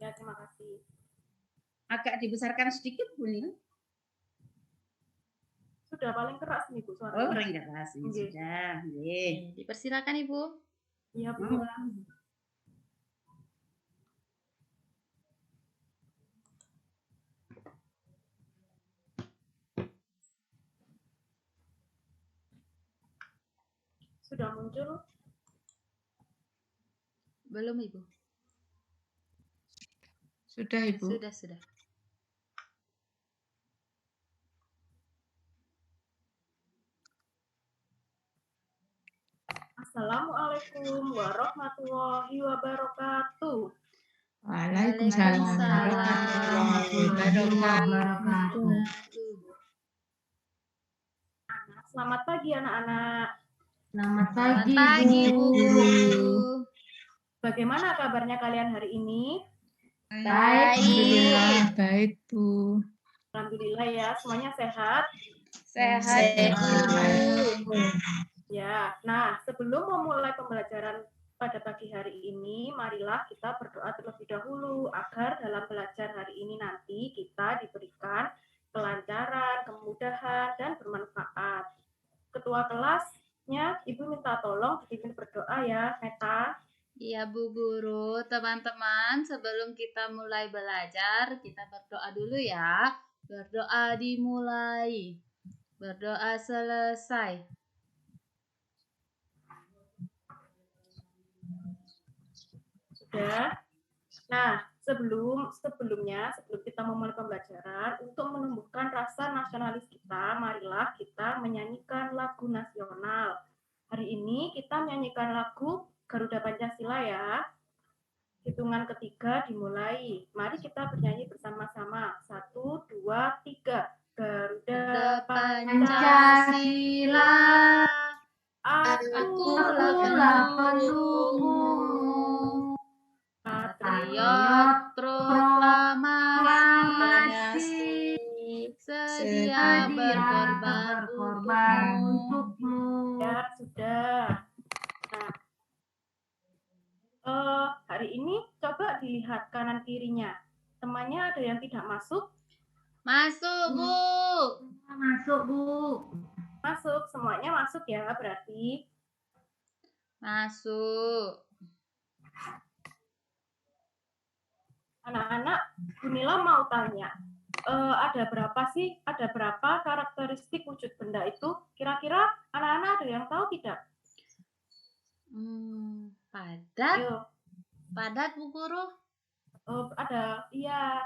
Ya, terima kasih. Agak dibesarkan sedikit, Bu Nil. Sudah paling keras nih, Bu, suaranya. Oh, paling keras. Sudah. Dipersilakan, Ibu. Iya, Bu. Sudah muncul? Belum, Ibu. Sudah, Ibu. Sudah. Assalamualaikum warahmatullahi wabarakatuh. Waalaikumsalam warahmatullahi wabarakatuh. Selamat pagi anak-anak. Selamat Pagi, Bu Guru. Bagaimana kabarnya kalian hari ini? Baik, Alhamdulillah. Baik, Bu. Alhamdulillah ya, semuanya sehat. Sehat, Bu. Ya, nah sebelum memulai pembelajaran pada pagi hari ini, marilah kita berdoa terlebih dahulu agar dalam belajar hari ini nanti kita diberikan kelancaran, kemudahan, dan bermanfaat. Ketua kelasnya, Ibu minta tolong dipimpin berdoa ya, Meta. Iya, Bu Guru. Teman-teman, sebelum kita mulai belajar, kita berdoa dulu ya. Berdoa dimulai. Berdoa selesai. Sudah. Nah, sebelum kita memulai pembelajaran, untuk menumbuhkan rasa nasionalis kita, marilah kita menyanyikan lagu nasional. Hari ini kita menyanyikan lagu Garuda Pancasila ya. Hitungan ketiga dimulai. Mari kita bernyanyi bersama-sama. 1, 2, 3. Garuda Pancasila, akulah pendukung. Patriot proklamasi, sedia berkorban untukmu. Ya, sudah. Nah, hari ini coba dilihat kanan kirinya. Temannya ada yang tidak masuk? Masuk, Bu. Masuk, Bu. Masuk, semuanya masuk ya berarti. Masuk. Anak-anak, Bu Nila mau tanya, ada berapa karakteristik wujud benda itu? Kira-kira anak-anak ada yang tahu tidak? Padat. Ayo. Padat, Bu Guru. Ada, iya.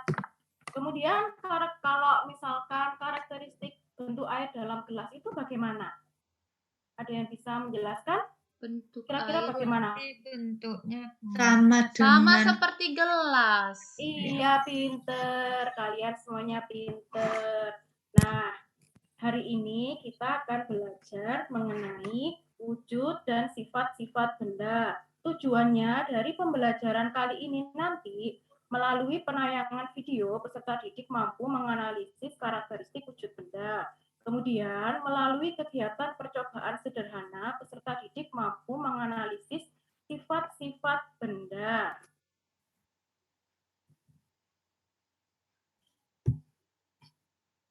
Kemudian kalau misalkan karakteristik bentuk air dalam gelas itu bagaimana? Ada yang bisa menjelaskan? Bentuk Kira-kira air bagaimana? Bentuknya sama seperti gelas. Iya, pinter. Kalian semuanya pinter. Nah, hari ini kita akan belajar mengenai wujud dan sifat-sifat benda. Tujuannya dari pembelajaran kali ini nanti, melalui penayangan video, peserta didik mampu menganalisis karakteristik wujud benda. Kemudian, melalui kegiatan percobaan sederhana, peserta didik mampu menganalisis sifat-sifat benda.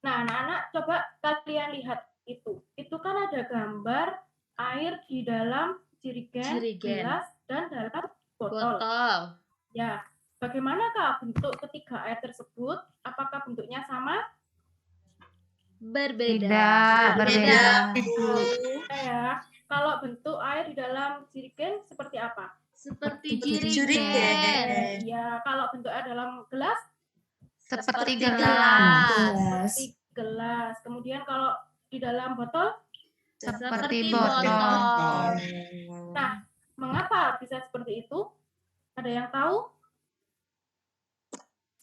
Nah, anak-anak coba kalian lihat itu. Itu kan ada gambar air di dalam jerigen, gelas, dan dalam botol. Ya, bagaimanakah bentuk ketiga air tersebut? Apakah bentuknya sama? Berbeda. Ya, kalau bentuk air di dalam jerigen seperti apa? Seperti jerigen. Ya, kalau bentuk air dalam gelas? Seperti gelas. Seperti gelas. Kemudian kalau di dalam botol? Seperti botol. Nah, mengapa bisa seperti itu? Ada yang tahu?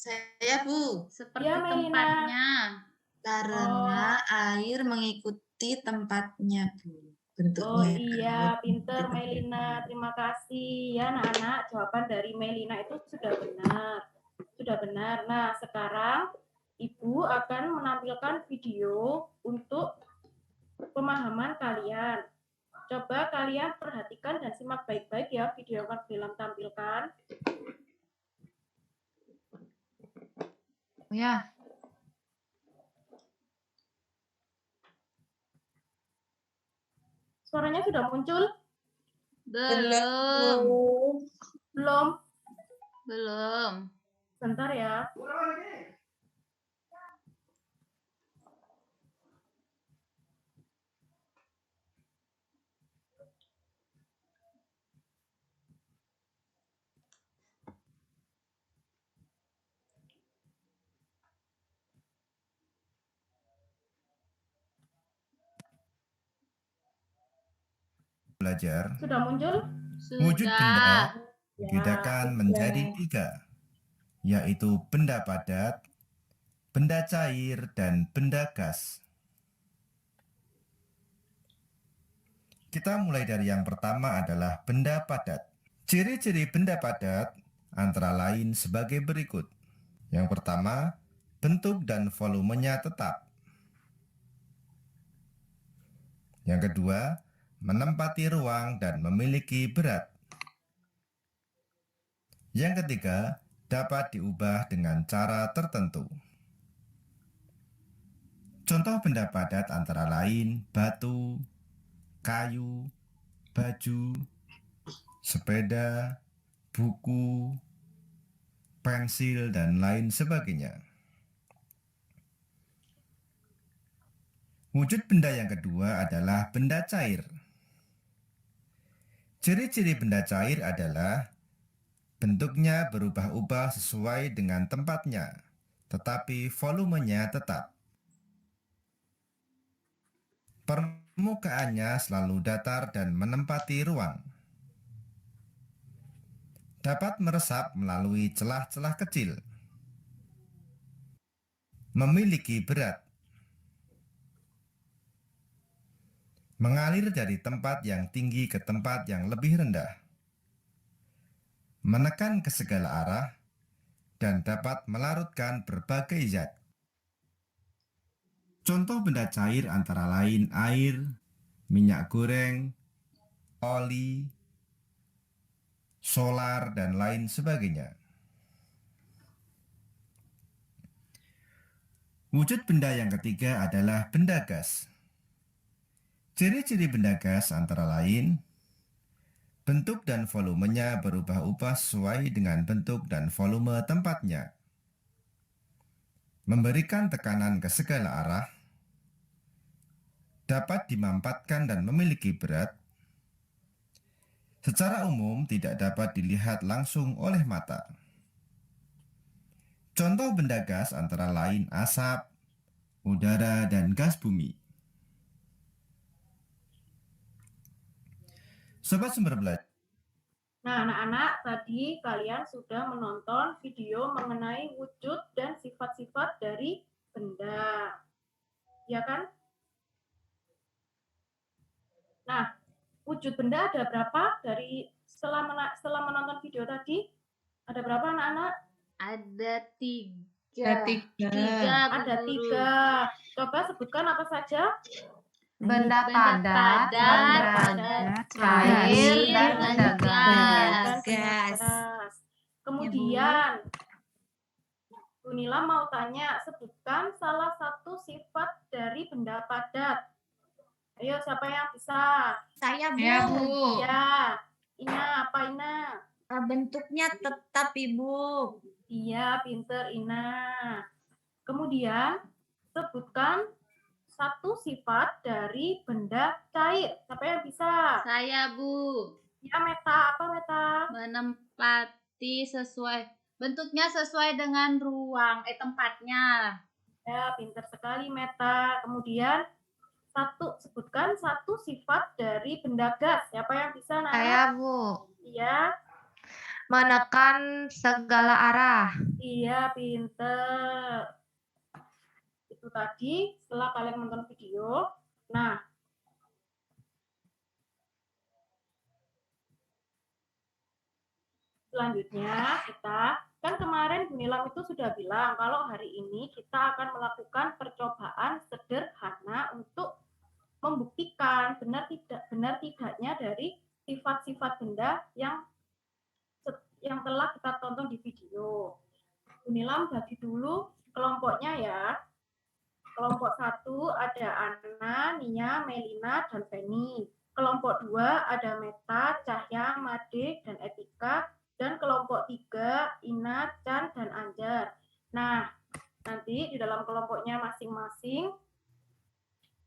Saya, Bu. Seperti Ya, tempatnya. Karena air mengikuti tempatnya, Bu. Bentuknya. Oh iya, pinter Melina. Terima kasih ya anak-anak. Jawaban dari Melina itu sudah benar. Sudah benar. Nah, sekarang Ibu akan menampilkan video untuk pemahaman kalian. Coba kalian perhatikan dan simak baik-baik ya video yang akan Bilam tampilkan. Ya. Suaranya sudah muncul? Belum. Belum? Belum. Bentar ya. Belajar, Sudah muncul? wujud benda Sudah. dibedakan menjadi 3, yaitu benda padat, benda cair, dan benda gas. Kita mulai dari yang pertama adalah benda padat. Ciri-ciri benda padat antara lain sebagai berikut. Yang pertama, bentuk dan volumenya tetap. Yang kedua, menempati ruang dan memiliki berat. Yang ketiga, dapat diubah dengan cara tertentu. Contoh benda padat antara lain batu, kayu, baju, sepeda, buku, pensil, dan lain sebagainya. Wujud benda yang kedua adalah benda cair. Ciri-ciri benda cair adalah bentuknya berubah-ubah sesuai dengan tempatnya, tetapi volumenya tetap. Permukaannya selalu datar dan menempati ruang. Dapat meresap melalui celah-celah kecil. Memiliki berat. Mengalir dari tempat yang tinggi ke tempat yang lebih rendah. Menekan ke segala arah dan dapat melarutkan berbagai zat. Contoh benda cair antara lain air, minyak goreng, oli, solar, dan lain sebagainya. Wujud benda yang ketiga adalah benda gas. Ciri-ciri benda gas antara lain bentuk dan volumenya berubah-ubah sesuai dengan bentuk dan volume tempatnya. Memberikan tekanan ke segala arah, dapat dimampatkan dan memiliki berat. Secara umum tidak dapat dilihat langsung oleh mata. Contoh benda gas antara lain asap, udara, dan gas bumi. Sobat Sumber Belajar. Nah, anak-anak, tadi kalian sudah menonton video mengenai wujud dan sifat-sifat dari benda. Ya kan? Nah, wujud benda ada berapa dari setelah menonton video tadi? Ada berapa anak-anak? Ada 3. Ada 3. Ada 3. Coba sebutkan apa saja? Benda padat, cair, dan benda gas. Gas. Kemudian, Bu Nila mau tanya, sebutkan salah satu sifat dari benda padat. Ayo, siapa yang bisa? Saya, Bu. Ya, Bu. Ya, Ina, apa Ina? Bentuknya tetap, Ibu. Iya, pinter Ina. Kemudian, sebutkan satu sifat dari benda cair. Siapa yang bisa? Saya, Bu. Ya, Meta. Apa Meta? Menempati sesuai bentuknya sesuai dengan ruang tempatnya. Ya, pinter sekali Meta. Kemudian, sebutkan satu sifat dari benda gas. Siapa yang bisa, Nana? Saya, Bu. Iya. Menekan segala arah. Iya, pinter. Itu tadi setelah kalian menonton video. Nah, selanjutnya kan kemarin Bu Nilam itu sudah bilang kalau hari ini kita akan melakukan percobaan sederhana untuk membuktikan benar tidaknya dari sifat-sifat benda yang telah kita tonton di video. Bu Nilam bagi dulu kelompoknya ya. Kelompok 1 ada Anna, Nia, Melina, dan Feni. Kelompok 2 ada Meta, Cahya, Made, dan Etika. Dan kelompok 3 Ina, Chan, dan Anjar. Nah, nanti di dalam kelompoknya masing-masing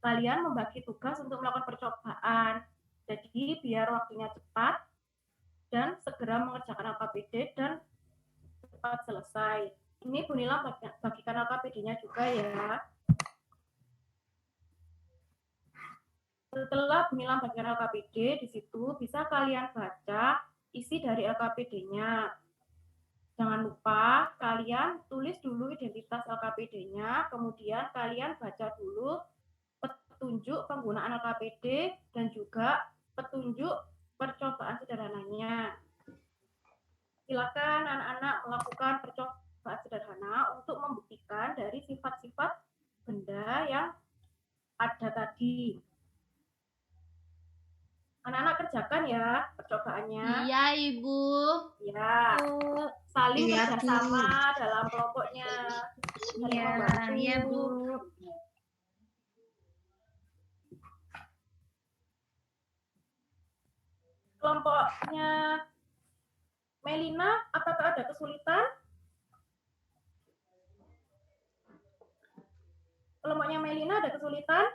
kalian membagi tugas untuk melakukan percobaan. Jadi biar waktunya cepat dan segera mengerjakan LKPD dan cepat selesai. Ini Bu Nila bagikan LKPD-nya juga ya. Setelah Bu Nila bagikan LKPD, di situ bisa kalian baca isi dari LKPD-nya. Jangan lupa kalian tulis dulu identitas LKPD-nya, kemudian kalian baca dulu petunjuk penggunaan LKPD dan juga petunjuk percobaan sederhananya. Silakan anak-anak melakukan percobaan sederhana untuk membuktikan dari sifat-sifat benda yang ada tadi. Anak-anak kerjakan ya percobaannya. Iya, Ibu. Ya, saling Iya, kerjasama dalam kelompoknya. Saling Iya, membantu. iya Bu. Kelompoknya Melina, apakah ada kesulitan? Kelompoknya Melina ada kesulitan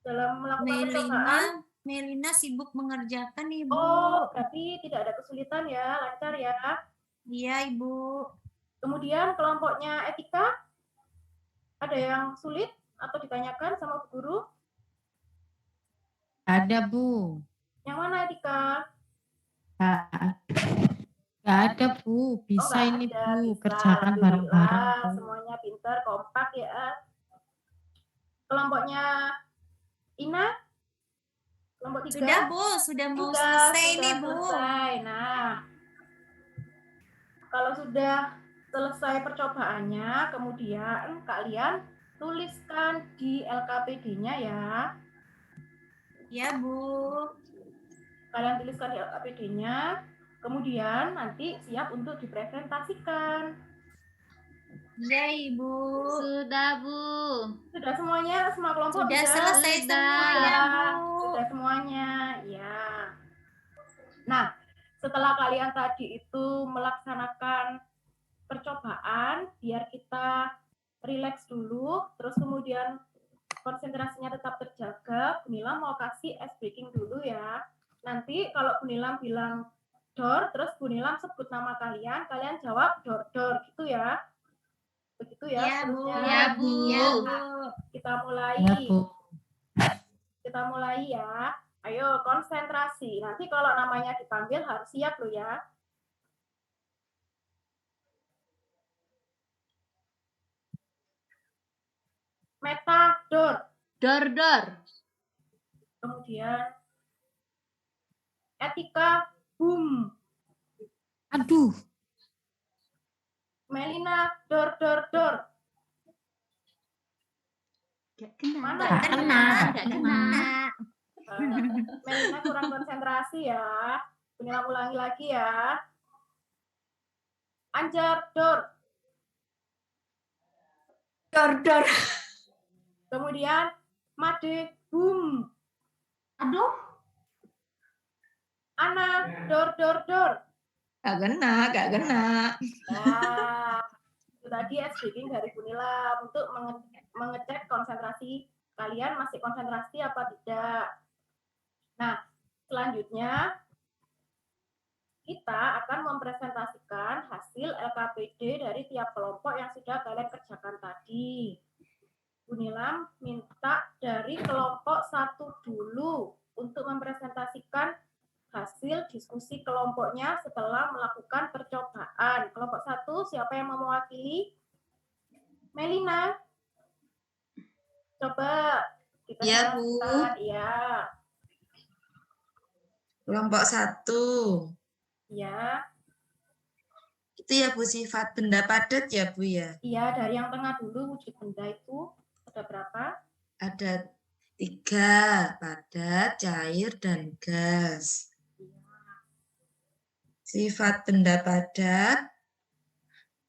dalam melakukan percobaan? Melina sibuk mengerjakan Ibu. Oh, berarti tidak ada kesulitan ya, lancar ya. Iya Ibu. Kemudian kelompoknya Etika, ada yang sulit atau ditanyakan sama Bu Guru? Ada, Bu. Yang mana Etika? Nggak ada, Bu. Bisa nggak ini, ada, Bu. bisa. Kerjakan bareng-bareng, Alhamdulillah, Bu. semuanya pintar, kompak ya. Kelompoknya Ina? Kelompok 3? Sudah Bu, sudah mau selesai nih Bu. Selesai. Nah, kalau sudah selesai percobaannya, kemudian kalian tuliskan di LKPD-nya ya. Ya Bu. Kalian tuliskan di LKPD-nya, kemudian nanti siap untuk dipresentasikan. Iya Ibu. Sudah, Bu. Sudah semuanya, semua kelompok Sudah selesai Sudah. semua ya Bu. Sudah semuanya, ya. Nah, setelah kalian tadi itu melaksanakan percobaan, biar kita rileks dulu, terus kemudian konsentrasinya tetap terjaga, Bu Nila mau kasih ice breaking dulu ya. Nanti kalau Bu Nila bilang door, terus Bu Nila sebut nama kalian, kalian jawab door gitu ya. Begitu ya. Iya Bu. seterusnya. Iya, Bu. Iya Bu. Kita mulai. Ya, Bu. Kita mulai ya. Ayo konsentrasi. Nanti kalau namanya dipanggil harus siap loh ya. Meta door. Dor. Kemudian Etika boom. Aduh. Melina door. Gak kena. Mana? Nggak kena. Gak kena. Melina kurang konsentrasi ya. Pengulang ulangi lagi ya. Anjar door. Door. Kemudian Made boom. Aduh. Ana door. Gak kena. Nah, itu tadi speaking dari Bu Nila untuk mengecek konsentrasi kalian masih konsentrasi apa tidak. Nah, selanjutnya kita akan mempresentasikan hasil LKPD dari tiap kelompok yang sudah kalian kerjakan tadi. Bu Nila minta dari kelompok 1 dulu untuk mempresentasikan hasil diskusi kelompoknya setelah melakukan percobaan. Kelompok 1, siapa yang mau mewakili? Melina. Coba kita Ya, Bu. Ya. Kelompok 1. Ya. Itu ya Bu, sifat benda padat ya Bu ya. Iya, dari yang tengah dulu wujud benda itu ada berapa? Ada 3, padat, cair, dan gas. Sifat benda padat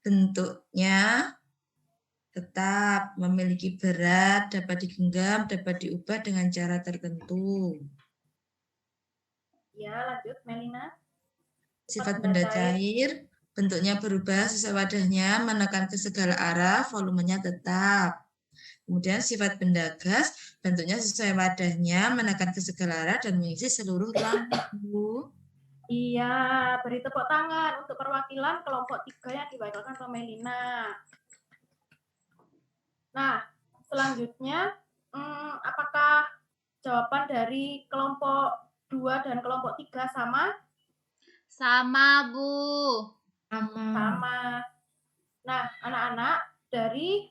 bentuknya tetap, memiliki berat, dapat digenggam, dapat diubah dengan cara tertentu. Ya, lanjut Melina. Sifat benda cair, bentuknya berubah sesuai wadahnya, menekan ke segala arah, volumenya tetap. Kemudian sifat benda gas, bentuknya sesuai wadahnya, menekan ke segala arah, dan mengisi seluruh ruang. Bu. Iya, beri tepuk tangan untuk perwakilan kelompok 3 yang diwakilkan oleh Melina. Nah, selanjutnya, apakah jawaban dari kelompok 2 dan kelompok 3 sama? Sama, Bu. Sama. Nah, anak-anak, dari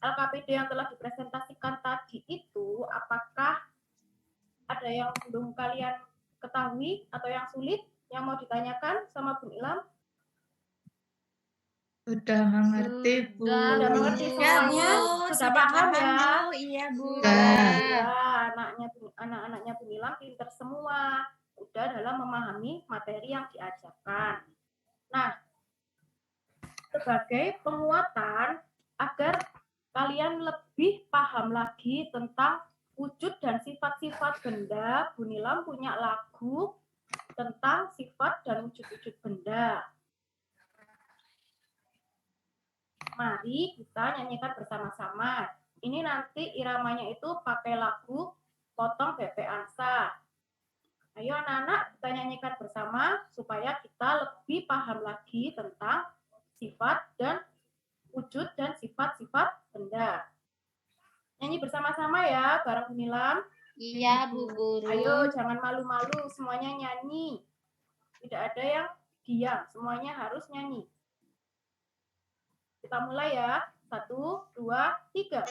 LKPD yang telah dipresentasikan tadi itu, apakah ada yang belum kalian ketahui atau yang sulit yang mau ditanyakan sama Bu Ilham? Sudah mengerti, Bu. Sudah mengerti Ya, semuanya? Bu. Sudah paham ya? Iya, Bu. Ya, anak-anaknya Bu Ilham pinter semua. Udah dalam memahami materi yang diajarkan. Nah, sebagai penguatan agar kalian lebih paham lagi tentang wujud dan sifat-sifat benda, Bu Nilam punya lagu tentang sifat dan wujud-wujud benda. Mari kita nyanyikan bersama-sama. Ini nanti iramanya itu pakai lagu Potong BP Angsa. Ayo anak-anak kita nyanyikan bersama supaya kita lebih paham lagi tentang sifat dan wujud dan sifat-sifat benda. Nyanyi bersama-sama ya, bareng Bu Nilam. Iya, Bu Guru. Ayo, jangan malu-malu, semuanya nyanyi. Tidak ada yang diam, semuanya harus nyanyi. Kita mulai ya. 1, 2, 3.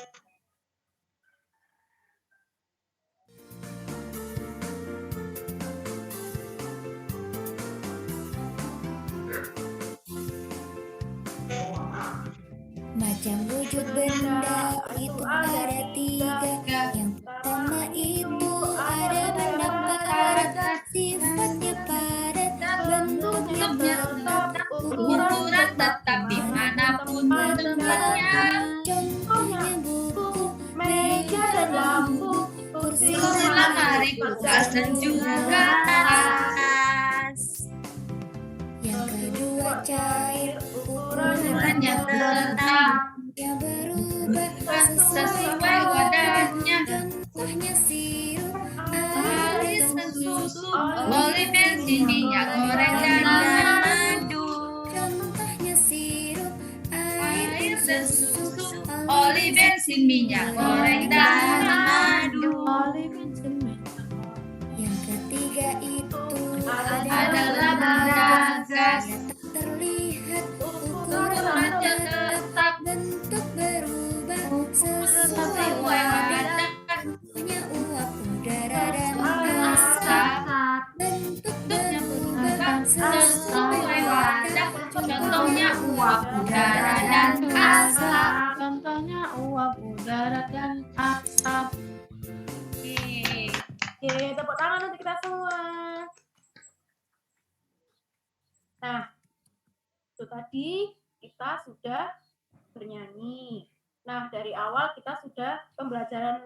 Macam wujud benda itu ada 3. Yang pertama itu ada benda padat, sifatnya padat, bentuknya tetap, Ukuran tetap dimanapun tempatnya. Contohnya buku, meja dan lampu, kursi Lemari, kulkas, dan juga kertas. Yang kedua cair, Ukurannya tetap yang berubah sesuai wadahnya. Contohnya sirup, Air dan susu, oli, bensin, minyak goreng, dan madu. Contohnya sirup, Air dan susu, oli, bensin, minyak goreng, dan madu. Yang ketiga itu Adalah benda gas, terlihat ukurannya tetap bentuk berubah sesuai sesuai wadah. punya uap udara dan asap. Asap Bentuk bentuknya berubah berubah sesuai wadah. Contohnya uap udara dan asap. Contohnya uap udara dan asap. Oke, tepuk tangan untuk kita semua. Nah, itu tadi kita sudah bernyanyi. Nah, dari awal kita sudah pembelajaran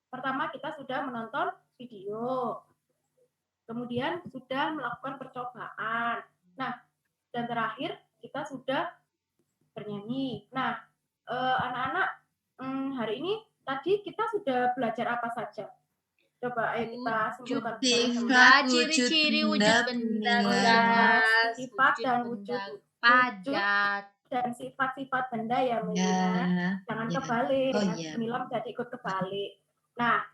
pertama kita sudah menonton video. Kemudian sudah melakukan percobaan. Nah, dan terakhir kita sudah bernyanyi. Nah, anak-anak, hari ini tadi kita sudah belajar apa saja? Coba ayo kita simpulkan bersama-sama. Ciri-ciri wujud benda gas, Sifat dan wujud padat. dan sifat-sifat benda ya, Melina. Jangan ya. kebalik, Oh, ya. iya. Nilam jadi ikut kebalik. Nah,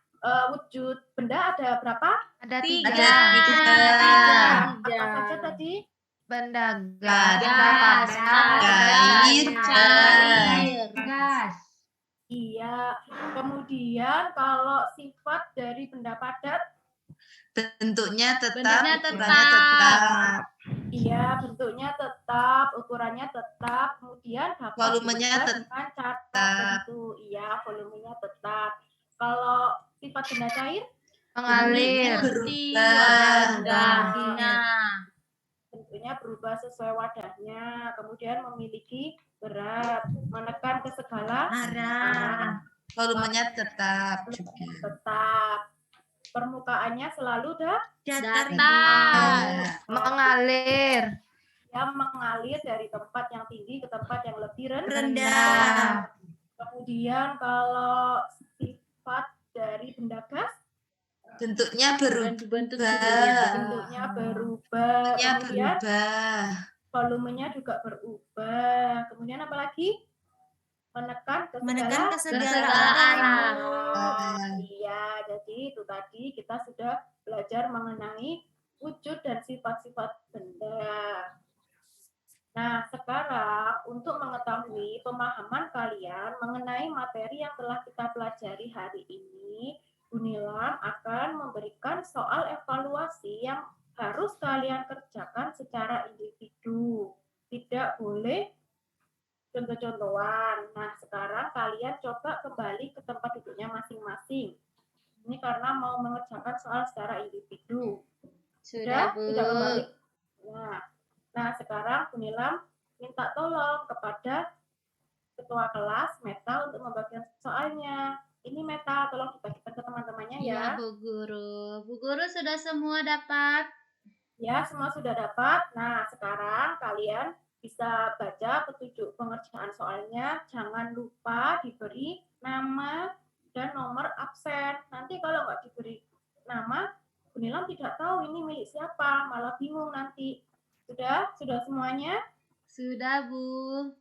wujud benda ada berapa? Ada Tiga. 3. Apa saja tadi? Benda Gas, Cair, gas. Iya. Kemudian kalau sifat dari benda padat, Bentuknya tetap, Bentuknya ukurannya tetap. tetap. iya bentuknya tetap, ukurannya tetap, kemudian dapat Volumenya diubah tetap. dengan cara tertentu. Iya, volumenya tetap. Kalau sifat benda cair, mengalir. Berubah. Wadahnya. bentuknya berubah berubah sesuai wadahnya, kemudian memiliki berat, menekan ke segala arah, Volumenya tetap juga. tetap, permukaannya selalu Datar. Mengalir. ya mengalir dari tempat yang tinggi ke tempat yang lebih Rendah. Kemudian kalau sifat dari benda gas, Bentuknya berubah. bentuknya berubah, Bentuknya kemudian berubah. volumenya juga berubah. Kemudian apa lagi? Menekan ke segala arah. Iya, jadi itu tadi kita sudah belajar mengenai wujud dan sifat-sifat benda. Nah, sekarang untuk mengetahui pemahaman kalian mengenai materi yang telah kita pelajari hari ini, Bu Nilam akan memberikan soal evaluasi yang harus kalian kerjakan secara individu. Tidak boleh contoh-contohan. Nah, sekarang kalian coba kembali ke tempat duduknya masing-masing. Ini karena mau mengerjakan soal secara individu. Sudah kembali. Nah, sekarang Bu Nilam minta tolong kepada ketua kelas Meta untuk membagikan soalnya. Ini Meta, tolong dibagikan ke teman-temannya ya. Bu Guru. Bu Guru sudah semua dapat? Ya, semua sudah dapat. Nah, sekarang kalian bisa baca petunjuk pengerjaan soalnya. Jangan lupa diberi nama dan nomor absen. Nanti kalau nggak diberi nama, Bu Nilam tidak tahu ini milik siapa, malah bingung nanti. Sudah semuanya? Sudah, Bu.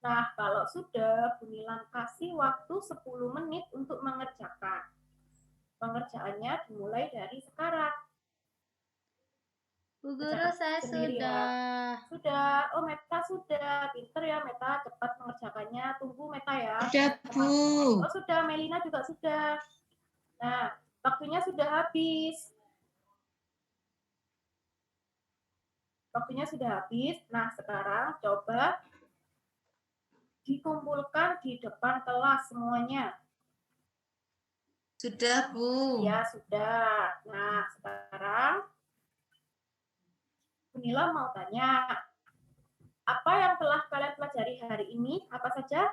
Nah, kalau sudah, Bu Nilam kasih waktu 10 menit untuk mengerjakan. Pengerjaannya dimulai dari sekarang. Bu Guru, saya Sendiri sudah. ya. Sudah. Oh, Meta sudah. Pinter ya, Meta. Cepat mengerjakannya. Tunggu, Meta ya. Sudah, Bu. Oh, sudah. Melina juga sudah. Nah, waktunya sudah habis. Waktunya sudah habis. Nah, sekarang coba dikumpulkan di depan kelas semuanya. Sudah, Bu. Ya, sudah. Nah, sekarang Bu Nila mau tanya, apa yang telah kalian pelajari hari ini? Apa saja?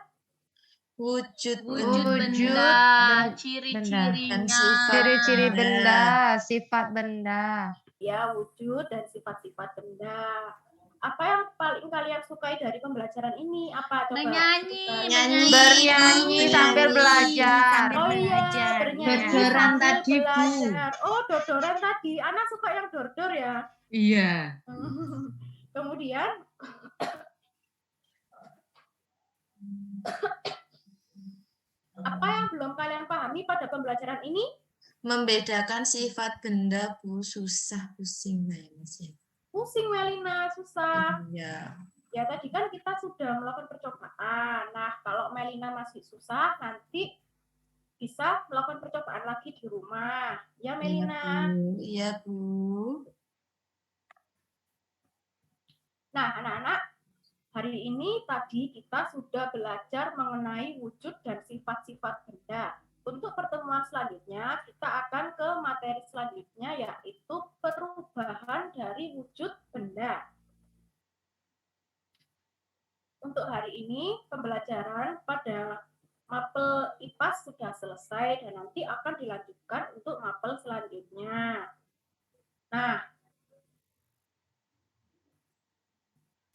Wujud Benda, ciri-cirinya. Ciri-ciri benda, sifat benda. Ya, wujud dan sifat-sifat benda. Apa yang paling kalian sukai dari pembelajaran ini? Apa? Coba Menyanyi, sebutkan. Bernyanyi sambil belajar. Oh iya, bernyanyi Dordoran sambil tadi, Bu. belajar. Oh, dordoran tadi. Anak suka yang dordor ya? Iya. Kemudian, apa yang belum kalian pahami pada pembelajaran ini? Membedakan sifat benda, Bu. Susah, pusing. Pusing, Melina, susah. Iya. Ya, tadi kan kita sudah melakukan percobaan. Nah, kalau Melina masih susah, nanti bisa melakukan percobaan lagi di rumah. Ya, Melina. Iya, Bu. Nah, anak-anak, hari ini tadi kita sudah belajar mengenai wujud dan sifat-sifat benda. Untuk pertemuan selanjutnya, kita akan ke materi selanjutnya, yaitu perubahan dari wujud benda. Untuk hari ini, pembelajaran pada mapel IPAS sudah selesai dan nanti akan dilanjutkan untuk mapel selanjutnya. Nah,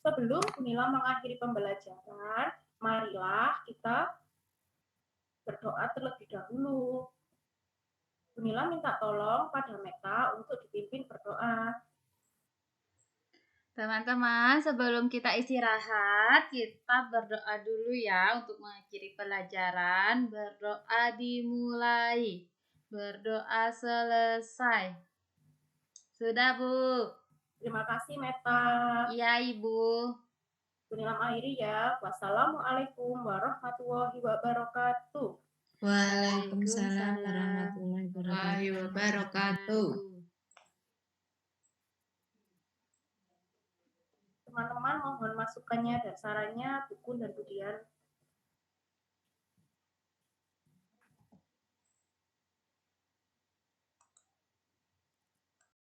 sebelum Bu Nila mengakhiri pembelajaran, marilah kita berdoa terlebih dahulu. Bu Nila minta tolong pada Meta untuk dipimpin berdoa. Teman-teman, sebelum kita istirahat, kita berdoa dulu ya untuk mengakhiri pelajaran. Berdoa dimulai, berdoa selesai. Sudah, Bu? Terima kasih, Meta. Iya, Ibu. Bu Nila akhiri ya. Wassalamualaikum warahmatullahi wabarakatuh. Waalaikumsalam warahmatullahi wabarakatuh. Teman-teman mohon masukannya dan sarannya Bu Kun dan Bu Dian